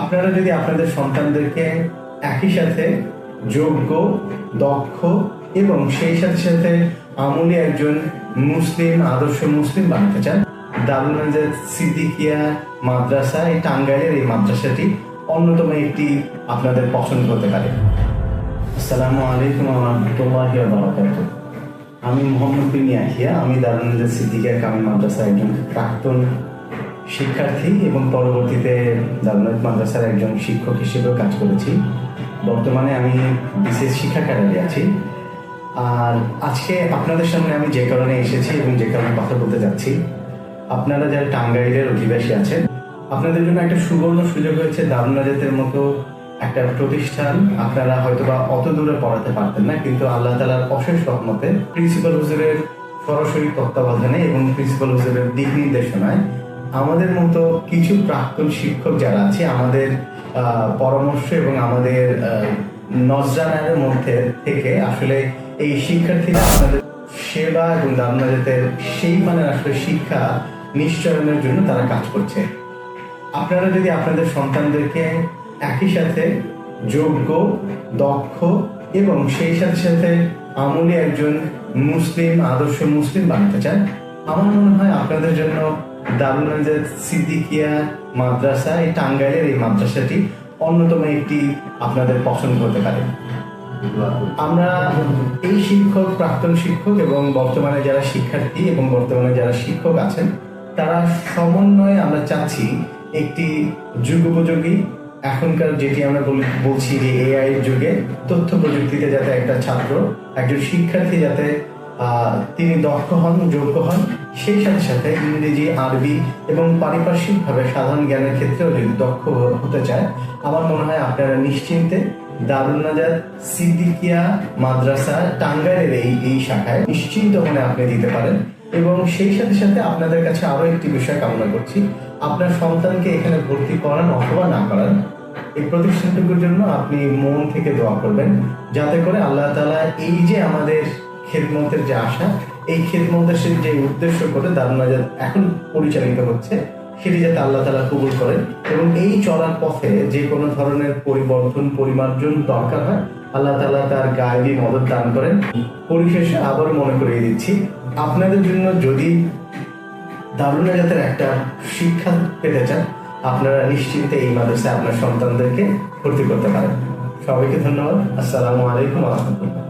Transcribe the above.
আপনারা যদি আপনাদের সন্তানদেরকে একই সাথে যোগ্য, দক্ষ এবং সেই সাথে সাথে আমলি একজন মুসলিম, আদর্শ মুসলিম বানাতে চান, দারুল নাজাত সিদ্দিকিয়া মাদ্রাসা, এই টাঙ্গাইলের এই মাদ্রাসাটি অন্যতম একটি আপনাদের পছন্দ হতে পারে। আসসালামু আলাইকুম ওয়া রাহমাতুল্লাহি ওয়া বারাকাতুহু। আমি মোহাম্মদ বিন ইয়াহিয়া। আমি দারুল নাজাত সিদ্দিকিয়া কামিল মাদ্রাসার একজন প্রাক্তন শিক্ষার্থী এবং পরবর্তীতে দারুল নাজাত মাদ্রাসার একজন শিক্ষক হিসেবেও কাজ করেছি। বর্তমানে আমি বিশেষ শিক্ষা ক্যাডারে আছি। আর আজকে আপনাদের সামনে আমি যে কারণে এসেছি এবং যে কারণে কথা বলতে যাচ্ছি, আপনারা যারা টাঙ্গাইলের অধিবাসী আছেন, আপনাদের জন্য একটা সুবর্ণ সুযোগ হয়েছে। দারুল নাজাতের মতো একটা প্রতিষ্ঠান আপনারা হয়তোবা অত দূরে পড়াতে পারতেন না, কিন্তু আল্লাহ তাআলার অশেষ রহমতে প্রিন্সিপাল হুজুরের সরাসরি তত্ত্বাবধানে এবং প্রিন্সিপাল হুজুরের দিক নির্দেশনায় আমাদের মতো কিছু প্রাক্তন শিক্ষক যারা আছে, আমাদের পরামর্শ এবং আমাদের নজরানার মধ্যে থেকে আসলে এই শিক্ষার্থীরা আপনাদের সেবা এবং দারুল নাজাতের সেই মানের আসলে শিক্ষা নিশ্চয়নের জন্য তারা কাজ করছে। আপনারা যদি আপনাদের সন্তানদেরকে একই সাথে যোগ্য, দক্ষ এবং সেই সাথে সাথে আমলি একজন মুসলিম, আদর্শ মুসলিম বানাতে চান, আমার মনে হয় আপনাদের জন্য দারুল নাজাত সিদ্দিকিয়া মাদ্রাসা, এই টাঙ্গাইলের এই মাদ্রাসাটি অন্যতম একটি আপনাদের পছন্দ হতে পারে। আমরা এই শিক্ষক, প্রাক্তন শিক্ষক এবং বর্তমানে যারা শিক্ষার্থী এবং বর্তমানে যারা শিক্ষক আছেন, তারা সমন্বয়ে আমরা চাচ্ছি একটি যুগোপযোগী, এখনকার যেটি আমরা বলছি যে এআই এর যুগে তথ্য প্রযুক্তিতে যাতে একটা ছাত্র, একজন শিক্ষার্থী যাতে তিনি দক্ষ হন, যোগ্য হন, সেই সাথে সাথে ইংরেজি, আরবি এবং পারিপার্শ্বিকভাবে সাধারণ জ্ঞানের ক্ষেত্রেও যদি দক্ষ হতে চায়, আমার মনে হয় আপনারা নিশ্চিন্তে দারুল নাজাত সিদ্দিকিয়া মাদ্রাসা টাঙ্গাইলের এই শাখায় নিশ্চিন্ত মনে আপনি দিতে পারেন। এবং সেই সাথে সাথে আপনাদের কাছে আরো একটি বিষয় কামনা করছি, আপনার সন্তানকে এখানে ভর্তি করান অথবা না করান, এই প্রতিষ্ঠানটুকুর জন্য আপনি মন থেকে দোয়া করবেন, যাতে করে আল্লাহ তাআলা এই যে আমাদের খেদমতের যে আশা, এই খেদমতের যে উদ্দেশ্য করে দারুল নাজাত এখন পরিচালিত হচ্ছে, সেটি যাতে আল্লাহ তাআলা কবুল করেন এবং এই চলার পথে যে কোনো ধরনের পরিবর্তন, পরিমার্জন দরকার হয়, আল্লাহ তাআলা তার গায়েবী মদদ দান করেন। পরিশেষে আবার মনে করিয়ে দিচ্ছি, আপনাদের জন্য যদি দারুল নাজাতের একটা শিক্ষা পেতে চান, আপনারা নিশ্চিন্তে এই মাদ্রাসায় আপনার সন্তানদেরকে ভর্তি করতে পারেন। সবাইকে ধন্যবাদ। আসসালামু আলাইকুম ওয়া রাহমাতুল্লাহ।